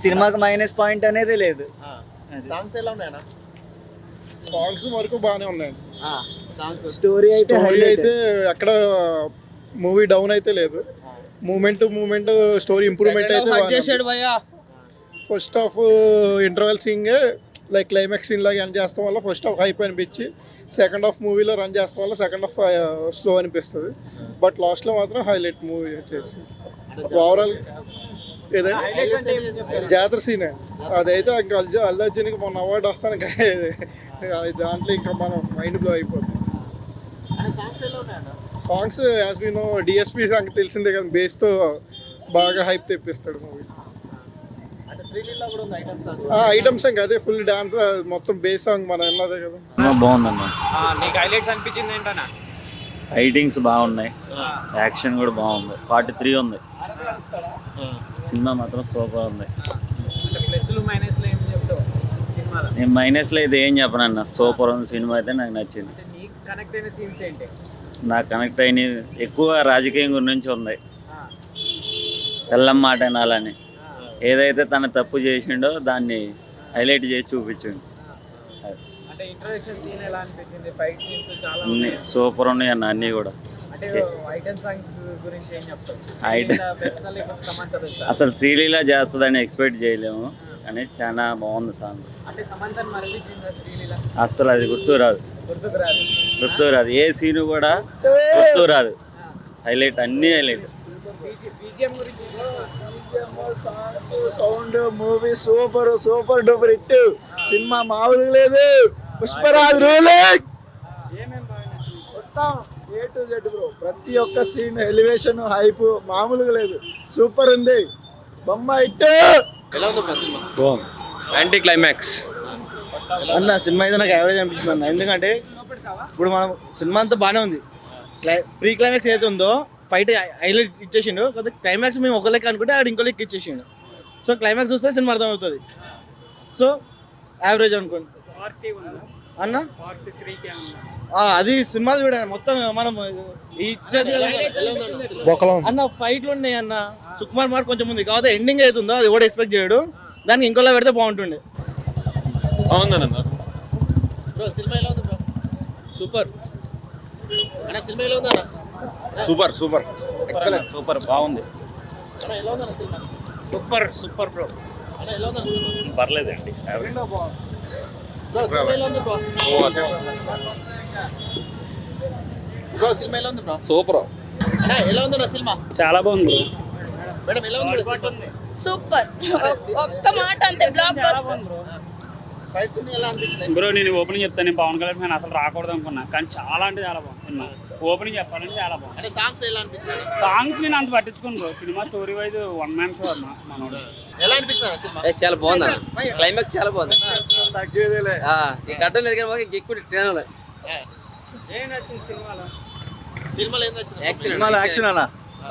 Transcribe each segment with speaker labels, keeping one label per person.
Speaker 1: సినిమాకి minus point అనేది లేదు.
Speaker 2: సాంగ్స్ ఎలా ఉన్నాయన్నా?
Speaker 3: సాంగ్స్ వరకు బాగానే ఉన్నాయి.
Speaker 2: సాంగ్స్
Speaker 1: స్టోరీ
Speaker 3: అయితే ఎక్కడ మూవీ డౌన్ అయితే లేదు. మూమెంట్ స్టోరీ ఇంప్రూవ్మెంట్ అయితే first half interval scene like climax scene లాగా రన్ చేస్తాం వల్ల ఫస్ట్ హాఫ్ హైప్ అనిపించి సెకండ్ హాఫ్ మూవీలో రన్ చేస్తాం వల్ల సెకండ్ హాఫ్ స్లో అనిపిస్తుంది. బట్ లాస్ట్లో మాత్రం హైలైట్ మూవీ చేసి ఓవరాల్ ఏదైనా జాతర సీనే అదైతే ఇంకా అల్లు అర్జున్కి మొన్న అవార్డు వస్తాను. దాంట్లో ఇంకా మనం మైండ్ బ్లో అయిపోతుంది. Songs as we know DSP song తెలిసిందే కదా, బేస్తో బాగా హైప్ తెప్పిస్తాడు మూవీ. ఐటమ్ సాంగ్ అదే ఫుల్ డాన్స్ మొత్తం బేస్ సాంగ్ మనం విన్నదే కదా.
Speaker 4: బాగుందన్న.
Speaker 5: హైలైట్స్ అనిపించింది ఏంటన్నా?
Speaker 4: ఫైటింగ్స్ బాగున్నాయి, యాక్షన్ కూడా బాగుంది. 43 ఉంది. సినిమా మాత్రం సూపర్ ఉంది. నేను మైనస్లో అయితే ఏం చెప్పనన్న, సూపర్ ఉంది సినిమా అయితే. నాకు నచ్చింది. నాకు కనెక్ట్ అయిన ఎక్కువ రాజకీయం గురించి ఉంది. తెల్లం మాట వినాలని ఏదైతే తన తప్పు చేసిండో దాన్ని హైలైట్ చేసి చూపించండి. అన్ని సూపర్ ఉన్నాయి అన్న, అన్నీ కూడా. అసలు శ్రీలీల చేస్తుందని ఎక్స్పెక్ట్ చేయలేము, కానీ చాలా బాగుంది సాంగ్. అసలు అది గుర్తు రాదు, ఏ సీను కూడా గుర్తు రాదు. హైలైట్, అన్నీ highlight.
Speaker 1: Sound movie super duper hit. Cinema మామూలుగా లేదు. పుష్పరాజ్ రూలింగ్ మొత్తం A to Z బ్రో. ప్రతి ఒక్క సీన్ ఎలివేషన్ హైప్ మామూలుగా లేదు. సూపర్ ఉంది. బొమ్మ హిట్.
Speaker 2: ఎలా ఉంది బ్రో సినిమా?
Speaker 5: బాగుంది. యాంటీ క్లైమాక్స్
Speaker 1: అన్న సినిమా అయితే నాకు యావరేజ్ అనిపించింది అన్న. ఎందుకంటే ఇప్పుడు మనం సినిమా అంతా బాగానే ఉంది. ప్రీ క్లైమాక్స్ ఏదైతే ఉందో ఫైట్ హైలైట్ ఇచ్చేసిండు. కాకపోతే క్లైమాక్స్ మేము ఒక లెక్క అనుకుంటే ఆడు ఇంకో లెక్క ఇచ్చేసిండు. సో క్లైమాక్స్ చూస్తే సినిమా అర్థమవుతుంది. సో యావరేజ్ అనుకోండి అన్న. అది సినిమాలు చూడండి మొత్తం మనం ఇచ్చేది అన్న. ఫైట్లు ఉన్నాయి అన్న. సుకుమార్ మార్క్ కొంచెం ఉంది, కాకపోతే ఎండింగ్ అవుతుందో అది కూడా ఎక్స్పెక్ట్ చేయడు. దానికి ఇంకోలా పెడితే బాగుంటుండే.
Speaker 2: బ్రో సినిమా ఎలా ఉంది బ్రో?
Speaker 5: సూపర్
Speaker 2: అన్న సినిమా ఎలా ఉందన్న?
Speaker 4: సూపర్ ఎక్సలెంట్, సూపర్ బాగుంది.
Speaker 2: అన్న ఎలా ఉందన్న సినిమా?
Speaker 4: Super bro.
Speaker 2: అన్న ఎలా ఉందన్న సినిమా?
Speaker 4: పర్లేదండి.
Speaker 2: బ్రో సినిమా ఎలా ఉంది బ్రో? బ్రో సినిమా ఎలా ఉంది బ్రో?
Speaker 5: సూపర్.
Speaker 2: అన్న ఎలా ఉందన్న సినిమా?
Speaker 5: చాలా బాగుంది.
Speaker 2: మేడం ఎలా ఉంది బ్రో?
Speaker 6: సూపర్. ఒక్క మాట అంతే. Block buster.
Speaker 2: ఫైట్స్ ఎలా అనిపించింది
Speaker 5: బ్రో? నేను ఓపెనింగ్ చెప్తాను. నేను పవన్ కళ్యాణ్ ఫ్యాన్ అసలు రాకూడదు అనుకున్నా, కానీ చాలా అంటే చాలా బాగుంది సినిమా. ఓపెనింగ్ చెప్పాలంటే చాలా బాగుంది.
Speaker 2: అంటే సాంగ్స్ ఎలా అనిపించింది?
Speaker 5: సాంగ్స్ నేను అంత పట్టించుకోను bro. Cinema story wise one man show అన్న మనోడు.
Speaker 2: ఎలా అనిపిస్తుంది సినిమా?
Speaker 7: చాలా బాగుంది. క్లైమాక్స్ చాలా బాగుంది. ఈ కట్టం లేదు కానీ ఎక్కువ ట్రైన్
Speaker 2: సినిమాలో ఏం నచ్చింది?
Speaker 3: యాక్షన్ అన్న,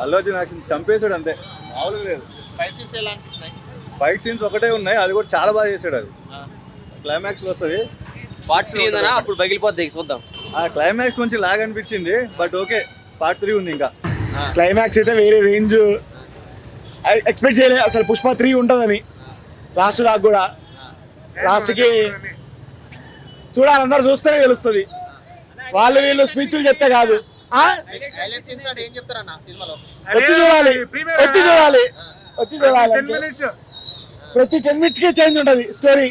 Speaker 3: అల్లు అర్జున్ యాక్షన్ చంపేశాడు అంతే, మామూలుగా లేదు.
Speaker 2: ఫైట్ సీన్స్ ఎలా అనిపించినాయి?
Speaker 3: ఫైట్ సీన్స్ ఒకటే ఉన్నాయి, అది కూడా చాలా బాగా చేశాడు. అది క్లైమాక్స్ వస్తుంది.
Speaker 7: పార్ట్ 3 ఉందన్నా, అప్పుడు పగిలిపోద్ది. చూద్దాం.
Speaker 3: ఆ క్లైమాక్స్ కొంచెం లాగ్ అనిపించింది, బట్ ఓకే. పార్ట్ 3 ఉంది ఇంకా.
Speaker 1: క్లైమాక్స్ అయితే వేరే రేంజ్. ఎక్స్పెక్ట్ చేయలేదు అసలు పుష్ప 3 ఉంటుందని. లాస్ట్ దాకా కూడా లాస్ట్కి చూడాలి, అందరూ చూస్తేనే తెలుస్తుంది. వాళ్ళు వీళ్ళు స్పీచ్లు చెప్తే కాదు.
Speaker 2: హైలైట్ సీన్స్ అంటే ఏం చెప్తారన్న సినిమాలో?
Speaker 1: వచ్చి చూడాలి. ప్రతి 10 minutes కి చేంజ్ ఉంటుంది స్టోరీ.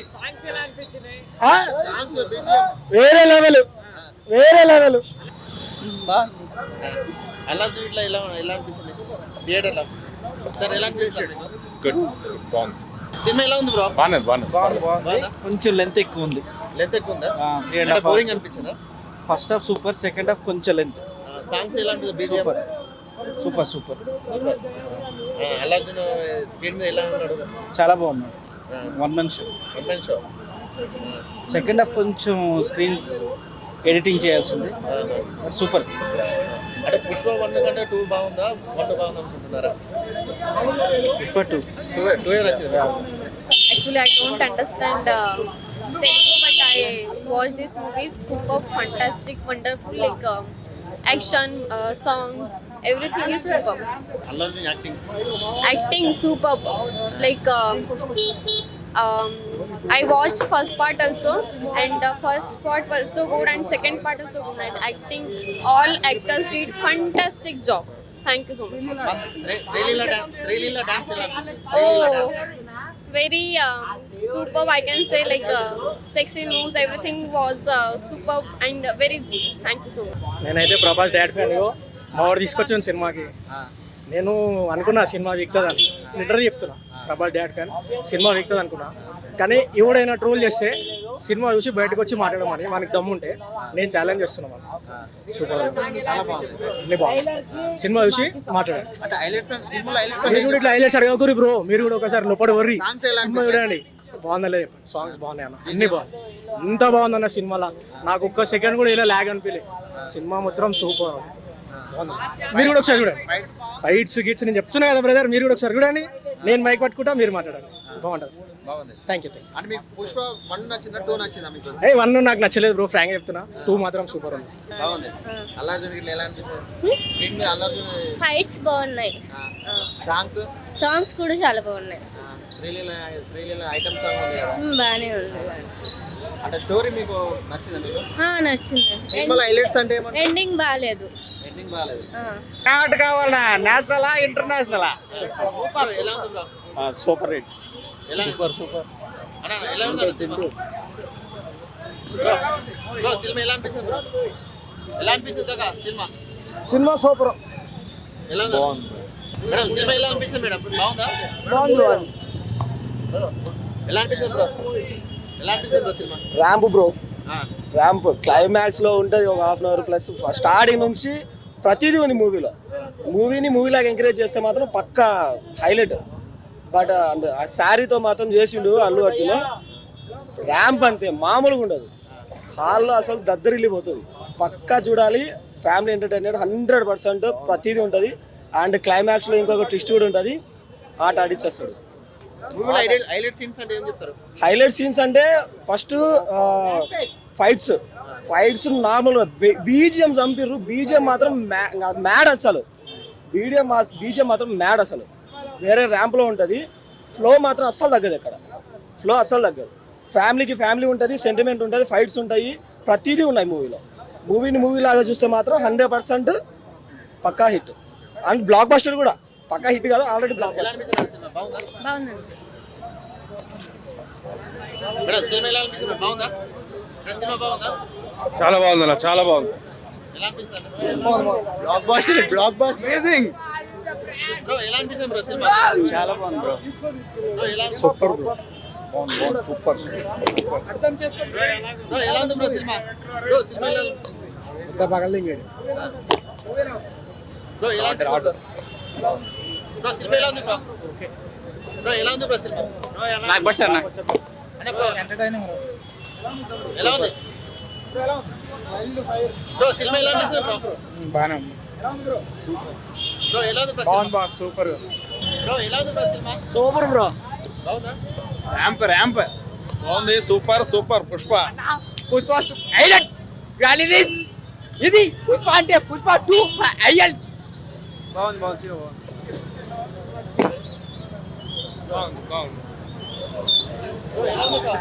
Speaker 1: వేరే లెవెల్.
Speaker 2: అల్లు అర్జున్ ఇట్లా ఎలా అనిపించింది థియేటర్లో? సార్ ఎలా అనిపిస్తుంది? సినిమా ఎలా ఉంది బ్రో?
Speaker 1: కొంచెం లెంత్ ఎక్కువ ఉంది.
Speaker 2: లెంత్ ఎక్కువ ఉందా? బోరింగ్ అనిపించిందా?
Speaker 1: First half super, second half కొంచెం లెంత్.
Speaker 2: సాంగ్స్ ఎలా అనిపిస్తుంది? BGM
Speaker 1: super.
Speaker 2: Allu Arjun screen మీద ఎలా ఉన్నాడు?
Speaker 1: చాలా బాగున్నాడు. One man show. Second half కొంచెం స్క్రీన్స్ ఎడిటింగ్ చేయాల్సింది. సూపర్.
Speaker 2: అంటే పుష్ప 1 కంటే 2 బాగుందా? 1 బాగుంది అనుకుంటున్నారా?
Speaker 1: పుష్ప 2
Speaker 2: నచ్చింది.
Speaker 6: Actually, I don't understand Telugu, but I watched this movie. Super fantastic, wonderful. Like action, songs, everything is superb.
Speaker 2: Allu Arjun acting
Speaker 6: Acting superb. Like I watched first part also, and the first part was so good, and second part also good. And acting, all actors did fantastic job. Thank you so much.
Speaker 2: Sreeleela dance ఎలా
Speaker 6: Oh, very superb. I can say like sexy moves, everything was superb and very good. Thank you so much.
Speaker 8: నేనైతే Prabhas dad fan మా వాడు తీసుకొచ్చాను సినిమాకి. నేను అనుకున్నా cinema వీక్తుందని, literal చెప్తున్నా. Prabhas dad fan, cinema వీక్తుంది అనుకున్నా. కానీ ఎవడైనా ట్రోల్ చేస్తే సినిమా చూసి బయటకు వచ్చి మాట్లాడమని మనకి దమ్ము ఉంటే నేను ఛాలెంజ్ చేస్తున్నాను. సూపర్,
Speaker 2: చాలా బాగుంది.
Speaker 8: అన్ని బాగుంది. సినిమా చూసి మాట్లాడండి.
Speaker 2: అంటే హైలైట్స్ సినిమాలో హైలైట్స్
Speaker 8: మీరు కూడా ఇట్లా హైలైట్స్ అడగకూరి బ్రో, మీరు కూడా ఒకసారి లోపల వర్రి
Speaker 2: సాంగ్స్ ఎలా
Speaker 8: సినిమా చూడండి. బాగుందలే, సాంగ్స్ బాగున్నాయి అన్న, అన్ని బాగుంది. ఎంత బాగుందన్న సినిమాలో నాకు ఒక్క సెకండ్ కూడా ఇలా ల్యాగ్ అనిపించలే. సినిమా మొత్తం సూపర్ బాగుంది. మీరు కూడా ఒకసారి చూడండి. ఫైట్స్ గిట్స్ నేను చెప్తున్నా కదా బ్రదర్, మీరు కూడా ఒకసారి చూడండి. నేను మైక్ పట్టుకుంటా, మీరు మాట్లాడండి. బాగుంటుంది.
Speaker 2: బాగుంది.
Speaker 8: Thank you.
Speaker 2: అంటే మీకు పుష్ప 1 నచ్చిందా 2 నచ్చిందా మీకు?
Speaker 8: 1 నాకు నచ్చలేదు బ్రో, ఫ్రాంక్ చెప్తున్నా. 2 మాత్రం సూపర్ ఉంది.
Speaker 2: బాగుంది. అల్లు అర్జున్ గిట్ల ఎలా అనిపించింది? స్క్రీన్ మీద అల్లు అర్జున్
Speaker 6: ఫైట్స్ బాగున్నాయి,
Speaker 2: సాంగ్స్
Speaker 6: సాంగ్స్ కూడా చాలా బాగున్నాయి.
Speaker 2: శ్రీలీల ఐటమ్ సాంగ్ ఉంది కదా,
Speaker 6: బాగానే ఉంది.
Speaker 2: అంటే స్టోరీ మీకు నచ్చిందా మీకు?
Speaker 6: నచ్చింది.
Speaker 2: సినిమాలో హైలైట్స్ అంటే ఏమన్నా?
Speaker 6: ఎండింగ్ బాగాలేదు.
Speaker 2: ఎండింగ్ బాగాలేదు.
Speaker 1: కావాలా నేషనలా ఇంటర్నేషనలా?
Speaker 2: ఎలా ఉంది బ్రో?
Speaker 1: Super hit.
Speaker 2: ఎలా సూపర్ అన్న ఎలా ఉంది సినిమా? బ్రో సినిమా ఎలా అనిపించింది బ్రో? ఎలా అనిపించింది కాక సినిమా?
Speaker 8: Cinema super.
Speaker 2: ఎలా ఉంది మేడం? సినిమా ఎలా అనిపించింది మేడం? బాగుందా? ఎలా అనిపించింది బ్రో? ఎలా అనిపించింది బ్రో సినిమా?
Speaker 1: ర్యాంప్ బ్రో,
Speaker 2: ఆ,
Speaker 1: ర్యాంప్ క్లైమాక్స్ లో ఉంటుంది ఒక half an hour plus. Starting నుంచి ప్రతిదీ ఉంది మూవీలో. మూవీలాగా ఎంకరేజ్ చేస్తే మాత్రం పక్కా హైలైట్. బట్ ఆ శారీతో మాత్రం చేసిండు అల్లు అర్జున్. ర్యాంప్ అంతే మామూలుగా ఉండదు. హాల్లో అసలు దద్దరిల్లిపోతుంది. పక్కా చూడాలి. ఫ్యామిలీ ఎంటర్టైన్మెంట్ 100% ప్రతిదీ ఉంటుంది. అండ్ క్లైమాక్స్లో ఇంకొక ట్విస్ట్ కూడా ఉంటుంది. ఆట ఆడిచ్చేస్తాడు.
Speaker 2: మూవీలో హైలైట్ సీన్స్ అంటే ఏం చెప్తారు?
Speaker 1: హైలైట్ సీన్స్ అంటే ఫస్ట్ ఫైట్స్ నార్మల్గా బీజిఎం చంపిర్రు. బీజిఎం మాత్రం మ్యాడ్ అసలు. బీజిఎం మాత్రం మ్యాడ్ అసలు. వేరే ర్యాంప్లో ఉంటుంది. ఫ్లో మాత్రం అస్సలు తగ్గదు. ఎక్కడ ఫ్లో అస్సలు తగ్గదు. ఫ్యామిలీ ఉంటుంది, సెంటిమెంట్ ఉంటుంది, ఫైట్స్ ఉంటాయి, ప్రతిదీ ఉన్నాయి మూవీలో. మూవీ లాగా చూస్తే మాత్రం 100% పక్కా హిట్. అండ్ బ్లాక్ బస్టర్ కూడా పక్కా హిట్ కదా, ఆల్రెడీ బ్లాక్
Speaker 2: ఎలా
Speaker 1: బస్టర్.
Speaker 2: అనిపించింది సినిమా? బాగుందా
Speaker 6: బాగుందండి.
Speaker 2: మేడం సినిమా ఎలా అనిపించింది? బాగుందా మేడం? సినిమా బాగుందా?
Speaker 3: చాలా బాగుంది, చాలా బాగుంది.
Speaker 2: ఎలా అనిపిస్తుంది
Speaker 3: బ్లాక్ బస్టర్ అమేజింగ్.
Speaker 2: బ్రో? ఎలా అనిపించింది బ్రో సినిమా?
Speaker 8: చాలా బాగుంది బ్రో.
Speaker 2: బ్రో ఎలా అనిపించింది?
Speaker 3: Super bro, super.
Speaker 2: బ్రో ఎలా ఉంది బ్రో సినిమా? బ్రో సినిమా ఎలా ఉంది?
Speaker 3: పగలదింగాడు.
Speaker 2: బ్రో ఎలా ఉంది బ్రో? బ్రో సినిమా ఎలా ఉంది బ్రో? బ్రో ఎలా ఉంది బ్రో సినిమా?
Speaker 8: నాకు బస్టర్ అన్న.
Speaker 2: అంటే బ్రో ఎలా ఉంది బ్రో? సినిమా ఎలా అనిపించింది బ్రో?
Speaker 8: బాగానే ఉంది.
Speaker 2: బ్రో ఎలా ఉంది బ్రో సినిమా?
Speaker 8: సూపర్.
Speaker 2: బ్రో ఎలా ఉంది బ్రో సినిమా?
Speaker 1: Super bro.
Speaker 2: బాగుందా?
Speaker 8: ర్యాంప్
Speaker 3: బాగుంది. సూపర్. పుష్ప
Speaker 8: హైలైట్ గాలి ఇది పుష్ప అంటే పుష్ప 2 హైలైట్. బాగుంది సినిమా.
Speaker 2: బ్రో ఎలా ఉంది బ్రో?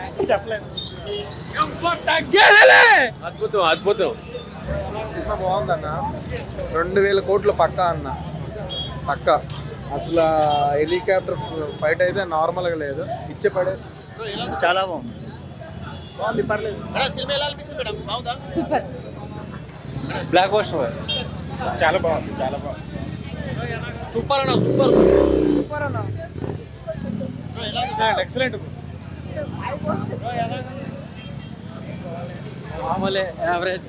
Speaker 8: అద్భుతం.
Speaker 3: సినిమా బాగుందన్న. 2000 కోట్లు పక్కా అన్న, పక్కా. అసలు హెలికాప్టర్ ఫైట్ అయితే నార్మల్గా లేదు, ఇచ్చే పడే.
Speaker 2: బ్రో ఎలా ఉంది?
Speaker 1: చాలా బాగుంది.
Speaker 2: మేడం సినిమా ఎలా అనిపించింది మేడం? బాగుందా?
Speaker 6: సూపర్.
Speaker 8: బ్లాక్ బస్టర్ చాలా బాగుంది.
Speaker 7: సూపర్ అన్న, సూపర్.
Speaker 2: బ్రో ఎలా ఉంది?
Speaker 8: ఎక్సలెంట్.
Speaker 7: మామూలే యావరేజ్.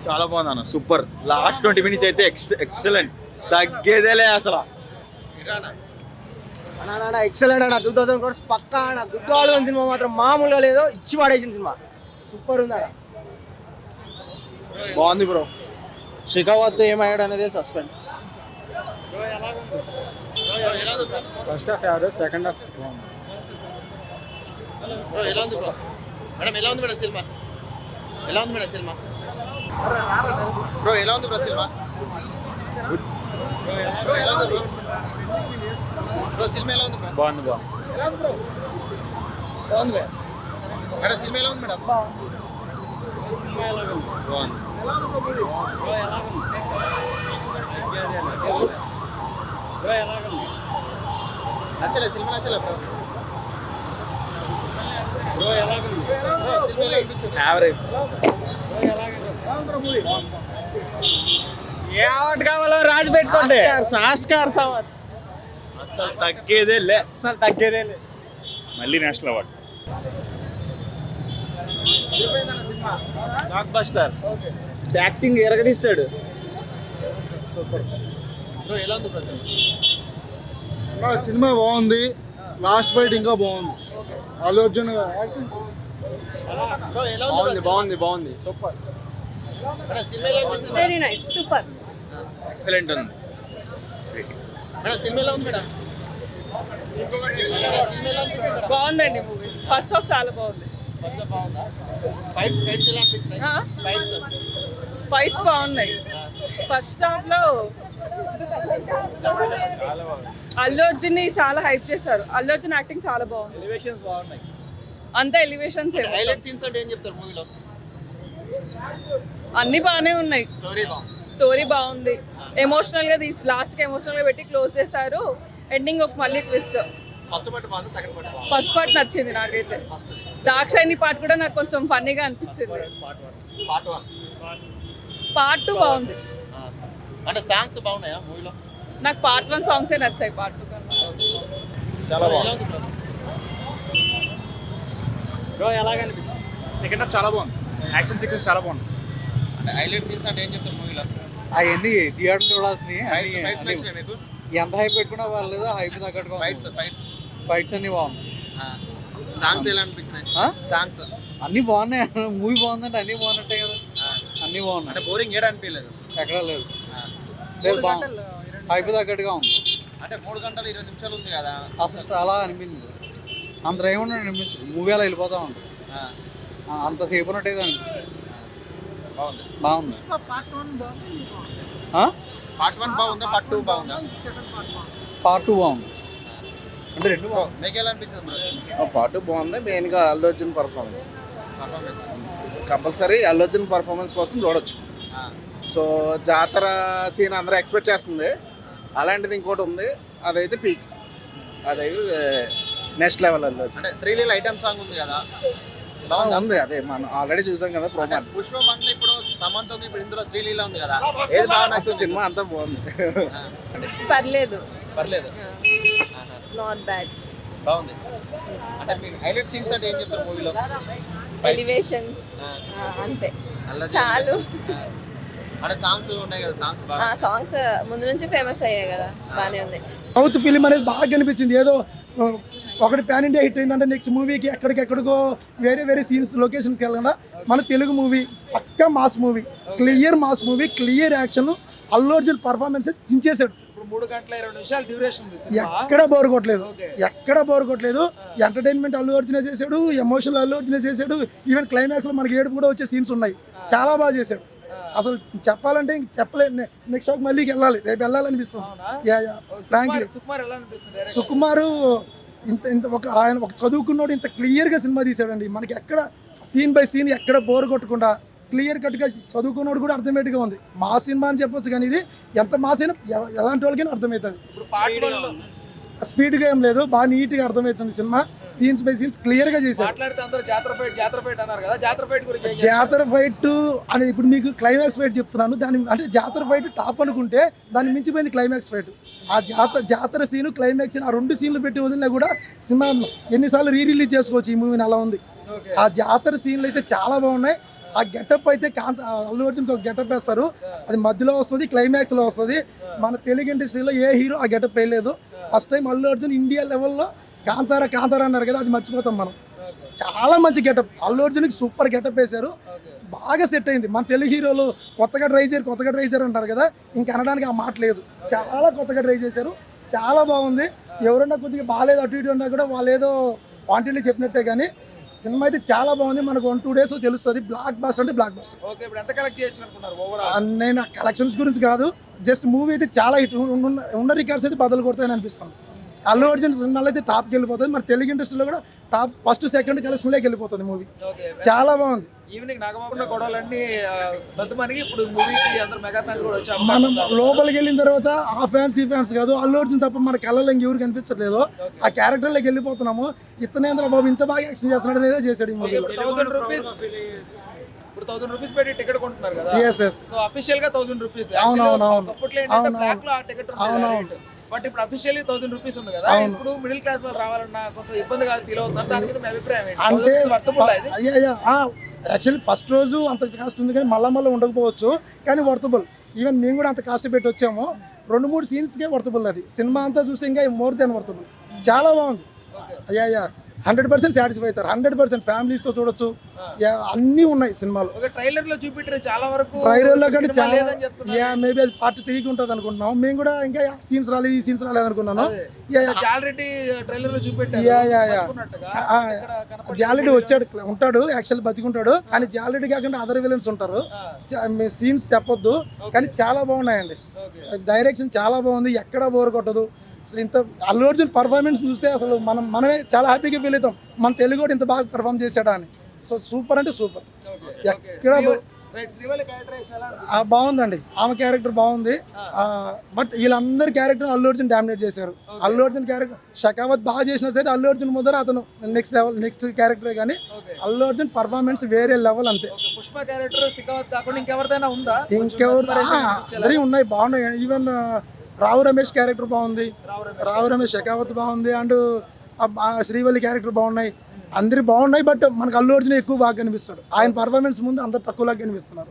Speaker 4: చాలా బాగుంది అన్న, సూపర్. లాస్ట్ 20 minutes అయితే ఎక్సలెంట్, తగ్గేదేలే అసలు.
Speaker 2: ఇరానా?
Speaker 1: ఎక్సలెంట్ అన్న. 2000 crores పక్కా అన్న. గుద్దాడు సినిమా మాత్రం మామూలుగా లేదు, ఇచ్చి పడేసిన సినిమా. సూపర్ ఉంది అన్న.
Speaker 3: బాగుంది బ్రో. షికావత్ ఏమయ్యాడు అనేది సస్పెన్స్.
Speaker 2: బ్రో ఎలా ఉంది bro?
Speaker 8: First half average, second half బాగుంది.
Speaker 2: బ్రో ఎలా ఉంది బ్రో? మేడం ఎలా ఉంది మేడం సినిమా? ఎలా ఉంది మేడం సినిమా? బ్రో ఎలా ఉంది బ్రో సినిమా? బ్రో ఎలా ఉంది బ్రో? బ్రో సినిమా ఎలా ఉంది బ్రో?
Speaker 5: బాగుంది
Speaker 2: మేడం సినిమా ఎలా ఉంది మేడం? నచ్చలే సినిమా నచ్చలే బ్రో? బ్రో సినిమా ఎలా అనిపించింది?
Speaker 1: యావరేజ్. ఏ అవార్డు కావాలో రాజు పెట్టుకోండి. ఆస్కార్ అవార్డు అసలు తగ్గేదే లే.
Speaker 5: మళ్ళీ national award.
Speaker 1: Blockbuster. Acting ఎరగదీస్తాడు.
Speaker 2: బ్రో ఎలా ఉంది బ్రో సినిమా?
Speaker 3: సినిమా బాగుంది, లాస్ట్ ఫైట్ ఇంకా బాగుంది. అల్లు అర్జున్
Speaker 2: బ్రో ఎలా ఉంది బ్రో?
Speaker 1: బాగుంది.
Speaker 2: సూపర్. మేడం సినిమా ఎలా అనిపించింది?
Speaker 6: Very nice, super.
Speaker 1: ఎక్సలెంట్ ఉంది.
Speaker 2: మేడం సినిమా ఎలా ఉంది మేడం? సినిమా ఎలా అనిపించింది మేడం?
Speaker 9: బాగుందండి మూవీ. ఫస్ట్ హాఫ్ చాలా బాగుంది.
Speaker 2: ఫస్ట్ హాఫ్ బాగుందా? ఫైట్స్ ఎలా అనిపించినాయి?
Speaker 9: ఫైట్స్ బాగున్నాయి. ఫస్ట్ హాఫ్ లో అల్లు అర్జున్ ని చాలా హైప్ చేశారు. అల్లు అర్జున్ యాక్టింగ్ చాలా బాగుంది.
Speaker 2: ఎలివేషన్స్ బాగున్నాయి.
Speaker 9: అంతా ఎలివేషన్స్
Speaker 2: హైలైట్ సీన్స్ అంటే ఏం చెప్తారు మూవీలో?
Speaker 9: అన్ని బాగానే ఉన్నాయి. స్టోరీ బాగుంది. ఎమోషనల్ గా లాస్ట్ కి ఎమోషనల్ గా పెట్టి క్లోజ్ చేశారు. ఎండింగ్ ఒక మళ్ళీ ట్విస్ట్.
Speaker 2: ఫస్ట్ పార్ట్ బాగుంది, సెకండ్ పార్ట్ బాగుంది.
Speaker 9: ఫస్ట్ పార్ట్ నచ్చింది నాకైతే. దాక్షాయణి పార్ట్ కూడా నాకు కొంచెం ఫన్నీగా అనిపించింది.
Speaker 2: పార్ట్ 1
Speaker 9: పార్ట్ 2 బాగుంది.
Speaker 2: అంటే సాంగ్స్ బాగున్నాయా మూవీలో?
Speaker 9: నాకు పార్ట్ 1 సాంగ్సే నచ్చాయి. పార్ట్ 2 కన్నా.
Speaker 1: చాలా
Speaker 2: ఎలా
Speaker 1: బాగుంది.
Speaker 2: ఉంది బ్రో?
Speaker 5: బ్రో ఎలాగనిపించింది? సెకండ్ హాఫ్ చాలా బాగుంది. యాక్షన్ సీక్వెన్స్ చాలా బాగుంది.
Speaker 2: అంటే హైలైట్ సీన్స్ అంటే ఏం చెప్తారు మూవీలో?
Speaker 8: అవన్నీ థియేటర్ చూడాల్సినవి.
Speaker 2: ఫైట్స్ నచ్చినాయి మీకు?
Speaker 8: ఎంత హైప్ పెట్టుకున్నా వాళ్ళు లేదా హైప్ తగ్గట్టుగా ఫైట్స్ అన్ని బాగున్నాయి.
Speaker 2: సాంగ్స్ ఎలా అనిపించినాయి? సాంగ్స్
Speaker 8: అన్ని బాగున్నాయి. మూవీ బాగుందంటే అన్ని బాగున్నట్టే కదా. అన్ని బాగున్నాయి.
Speaker 2: అంటే బోరింగ్ ఏడా అనిపించలేదు?
Speaker 8: ఎక్కడా లేదు. లేదు బాగుంది. హైప్ తగ్గట్టుగా ఉంది.
Speaker 2: అంటే 3 గంటలు 20 నిమిషాలు ఉంది కదా.
Speaker 8: అసలు చాలా అనిపించింది. అంత ఏమన్నా అనిపించింది. మూవీ అలా వెళ్ళిపోతా ఉంటుంది. అంతసేపు ఉన్నట్టుగా అనిపించింది.
Speaker 2: బాగుంది.
Speaker 8: బాగుంది.
Speaker 2: పార్ట్ 1 బాగుందా? పార్ట్ 2 బాగుందా?
Speaker 8: పార్ట్ 2 బాగుంది. అంటే రెండు బాగుంది.
Speaker 2: మీకు ఎలా అనిపించింది బ్రో?
Speaker 3: పాటు బాగుంది. మెయిన్గా Allu Arjun performance compulsory Allu Arjun performance కోసం చూడొచ్చు. సో జాతర సీన్ అందరూ ఎక్స్పెక్ట్ చేస్తుంది. అలాంటిది ఇంకోటి ఉంది, అదైతే పీక్స్. అదైతే నెక్స్ట్ లెవెల్ అల్లు అర్జున్.
Speaker 2: అంటే శ్రీలీల ఐటమ్ సాంగ్ ఉంది కదా,
Speaker 3: ఉంది. అదే మనం ఆల్రెడీ చూసాం కదా ప్రోగ్రామ్.
Speaker 2: పుష్ప 1 ఇప్పుడు సమంత ఉంది, ఇప్పుడు ఇందులో శ్రీలీల ఉంది కదా, ఏది బాగా నచ్చింది?
Speaker 3: సినిమా అంతా బాగుంది.
Speaker 6: పర్లేదు.
Speaker 2: పర్లేదు,
Speaker 6: నాట్ బ్యాడ్.
Speaker 2: బాగుంది. అంటే మీకు హైలైట్ సీన్స్ అంటే ఏం చెప్తారు మూవీలో?
Speaker 6: ఎలివేషన్స్ అంతే
Speaker 2: అల్లరి
Speaker 6: చాలు.
Speaker 2: అంటే సాంగ్స్ ఉన్నాయి కదా, సాంగ్స్ బాగా
Speaker 6: సాంగ్స్ ముందు నుంచి ఫేమస్ అయ్యాయి కదా, బాగానే ఉంది.
Speaker 10: సౌత్ ఫిలిం అనేది బాగా అనిపించింది. ఏదో ఒకటి పాన్ ఇండియా హిట్ అయిందంటే నెక్స్ట్ మూవీకి ఎక్కడికెక్కడికో వేరే సీన్స్ లొకేషన్కి వెళ్ళకుండా మన తెలుగు మూవీ పక్కా mass movie, clear mass movie, clear action. Allu Arjun performance దించేశాడు.
Speaker 1: 3 గంటల 20 నిమిషాలు డ్యూరేషన్ ఉంది.
Speaker 10: ఎక్కడ బోర్ కొట్టలేదు. ఎంటర్టైన్మెంట్ అల్లు అర్జునే చేశాడు, ఎమోషనల్ అల్లు అర్జునే చేశాడు. ఈవెన్ క్లైమాక్స్లో మనకి ఏడుపు కూడా వచ్చే సీన్స్ ఉన్నాయి. చాలా బాగా చేశాడు. అసలు చెప్పాలంటే ఇంక చెప్పలేదు. నెక్స్ట్ షోకి మళ్ళీ వెళ్ళాలి, రేపు వెళ్ళాలనిపిస్తుంది. సుకుమారు ఆయన ఒక చదువుకున్నోడు ఇంత క్లియర్గా సినిమా తీసాడండి. మనకి ఎక్కడ సీన్ బై సీన్ ఎక్కడ బోర్ కొట్టకుండా క్లియర్ కట్గా చదువుకున్నోడు కూడా అర్థమేట్గా ఉంది. మా సినిమా అని చెప్పొచ్చు, కానీ ఇది ఎంత మాసైనా ఎలాంటి వాళ్ళకైనా అర్థమవుతుంది. స్పీడ్గా ఏం లేదు, బాగా నీట్గా అర్థమవుతుంది సినిమా. సీన్స్ బై సీన్స్ క్లియర్గా చేశారు. జాతర ఫైట్ అని ఇప్పుడు మీకు క్లైమాక్స్ ఫైట్ చెప్తున్నాను. దాని అంటే జాతర ఫైట్ టాప్ అనుకుంటే దాన్ని మించిపోయింది క్లైమాక్స్ ఫైట్. ఆ జాతర సీను, క్లైమాక్స్ సీన్, ఆ 2 సీన్లు పెట్టి వదిలినా కూడా సినిమా ఎన్నిసార్లు రిలీజ్ చేసుకోవచ్చు ఈ మూవీని, అలా ఉంది. ఆ జాతర సీన్లు అయితే చాలా బాగున్నాయి. ఆ గెటప్ అయితే అల్లు అర్జున్కి ఒక గెటప్ వేస్తారు, అది మధ్యలో వస్తుంది, క్లైమాక్స్లో వస్తుంది. మన తెలుగు ఇండస్ట్రీలో ఏ హీరో ఆ గెటప్ వేయలేదు. First time Allu Arjun India లెవెల్లో కాంతారా అన్నారు కదా, అది మర్చిపోతాం మనం. చాలా మంచి గెటప్, అల్లు అర్జున్కి సూపర్ గెటప్ వేశారు. బాగా సెట్ అయింది. మన తెలుగు హీరోలు కొత్తగా ట్రై చేశారు అంటారు కదా, ఇంక అనడానికి ఆ మాట లేదు. చాలా కొత్తగా ట్రై చేశారు, చాలా బాగుంది. ఎవరన్నా కొద్దిగా బాగాలేదు అటు ఇటు ఉన్నా కూడా వాళ్ళు ఏదో క్వాంటిటీ చెప్పినట్టే, కానీ సినిమా అయితే చాలా బాగుంది. మనకు 1-2 days తెలుస్తుంది. బ్లాక్ బాస్టర్ అంటే బ్లాక్ బాస్టర్.
Speaker 2: ఓకే, ఇప్పుడు ఎంత కలెక్ట్ చేయొచ్చు అనుకున్నారు ఓవరాల్?
Speaker 10: నేను కలెక్షన్స్ గురించి కాదు, జస్ట్ మూవీ అయితే చాలా హిట్. ఉన్న రికార్డ్స్ అయితే బదులు కొడతాయని అనిపిస్తుంది. అల్లు అర్జున్ సినిమాలో అయితే టాప్కి వెళ్ళిపోతుంది. మన తెలుగు ఇండస్ట్రీలో కూడా టాప్ ఫస్ట్ సెకండ్ కలెక్షన్లోకి వెళ్ళిపోతుంది మూవీ.
Speaker 2: ఓకే,
Speaker 10: చాలా బాగుంది.
Speaker 2: ఈవినింగ్ నాగబాబున్న గొడవలన్నీ సర్దుమణిగి ఇప్పుడు మూవీకి అందరు మెగా ఫ్యాన్స్ కూడా వచ్చే
Speaker 10: మనం
Speaker 2: అవకాశం ఉందా?
Speaker 10: లోపలికి వెళ్ళిన తర్వాత ఆ ఫ్యాన్స్ ఈ ఫ్యాన్స్ కాదు, అల్లు అర్జున్ తప్ప మన కళ్ళలో ఇంకెవరు కనిపించట్లేదు. ఆ క్యారెక్టర్లోకి వెళ్ళిపోతున్నాము. ఇతనేంద్ర బాబు ఇంత బాగా యాక్షన్ చేస్తున్నాడు అనేదే చేశాడు ఈ మూవీలో.
Speaker 2: ఇప్పుడు 1000 రూపీస్ పెట్టి టికెట్ కొంటున్నారు కదా.
Speaker 10: ఎస్ ఎస్
Speaker 2: సో అఫీషియల్ గా 1000 రూపీస్.
Speaker 10: అవునవును.
Speaker 2: అప్పట్లో ఏంటంటే
Speaker 10: అవునవును.
Speaker 2: బ్లాక్ లో ఆ టికెట్
Speaker 10: అవునవును.
Speaker 2: బట్ ఇప్పుడు అఫీషియల్లీ 1000 రూపీస్ ఉంది కదా.
Speaker 10: అవును.
Speaker 2: ఇప్పుడు మిడిల్ క్లాస్ వాళ్ళు రావాలన్నా కొంత ఇబ్బందిగా ఫీల్ అవుతున్నారు. దాని మీద మీ అభిప్రాయం ఏంటి?
Speaker 10: అంటే
Speaker 2: 1000 వర్తబుల్ ఇది?
Speaker 10: యాక్చువల్లీ ఫస్ట్ రోజు అంత కాస్ట్ ఉంది కానీ మళ్ళీ ఉండకపోవచ్చు, కానీ వర్తబుల్. ఈవెన్ మేము కూడా అంత కాస్ట్ పెట్టి వచ్చాము. 2-3 సీన్స్కే వర్తబుల్. అది సినిమా అంతా చూసి ఇంకా మోర్ దెన్ వర్తబుల్. చాలా బాగుంది. 100% సాటిస్ఫై అవుతారు. 100% ఫ్యామిలీస్తో చూడొచ్చు. అన్నీ ఉన్నాయి సినిమాలో.
Speaker 2: ఒక ట్రైలర్ లో చూపెట్టిన చాలా వరకు
Speaker 10: ట్రైలర్లో కంటే
Speaker 2: సినిమా
Speaker 10: చాలా
Speaker 2: లేదని చెప్తున్నారు.
Speaker 10: మేబీ అది పార్ట్ 3కి ఉంటుంది అనుకుంటున్నాం. మేము కూడా ఇంకా సీన్స్ రాలేదు, ఈ సీన్స్ రాలేదు అనుకున్నాను.
Speaker 2: ఆల్రెడీ ట్రైలర్ లో చూపెట్టారు. పట్టుకున్నట్టుగా. ఇక్కడ కనపడే
Speaker 10: జాలెడ్ ఉంటాడు యాక్చువల్ బతికుంటాడు, కానీ జాలెడ్ కాకుండా అదర్ విలన్స్ ఉంటారు. సీన్స్ చెప్పొద్దు, కానీ చాలా బాగున్నాయండి. డైరెక్షన్ చాలా బాగుంది, ఎక్కడ బోర్ కొట్టదు. అసలు ఇంత అల్లు అర్జున్ పర్ఫార్మెన్స్ చూస్తే అసలు మనమే చాలా హ్యాపీగా ఫీల్ అవుతాం. మన తెలుగు కూడా ఇంత బాగా పర్ఫామ్ చేశాడా అని. సో సూపర్ అంటే సూపర్. ఎక్కడ
Speaker 2: శ్రీవల్లి క్యారెక్టరైజేషన్ ఎలా ఉంది?
Speaker 10: బాగుందండి. ఆమె క్యారెక్టర్ బాగుంది. బట్ వీళ్ళందరి క్యారెక్టర్ అల్లు అర్జున్ డామినేట్ చేశారు. అల్లు అర్జున్ క్యారెక్టర్ షకావత్ బాగా చేసినా సరే అల్లు అర్జున్ ముందర అతను నెక్స్ట్ క్యారెక్టరే, కానీ అల్లు అర్జున్ పర్ఫార్మెన్స్ వేరే లెవెల్ అంతే.
Speaker 2: పుష్ప క్యారెక్టర్ సికావత్ కాకుండా ఇంకెవరిదైనా ఉందా?
Speaker 10: ఇంకెవరు అందరి ఉన్నాయి, బాగున్నాయి. ఈవెన్ రావు రమేష్ క్యారెక్టర్ బాగుంది, రావు రమేష్ షకావత్ బాగుంది, అండ్ శ్రీవల్లి క్యారెక్టర్ బాగున్నాయి. అందరి బాగున్నాయి. బట్ మనకు అల్లు అర్జున్ ఎక్కువ బాగా కనిపిస్తాడు. ఆయన పర్ఫార్మెన్స్ ముందు అందరు తక్కువలాగా కనిపిస్తున్నారు.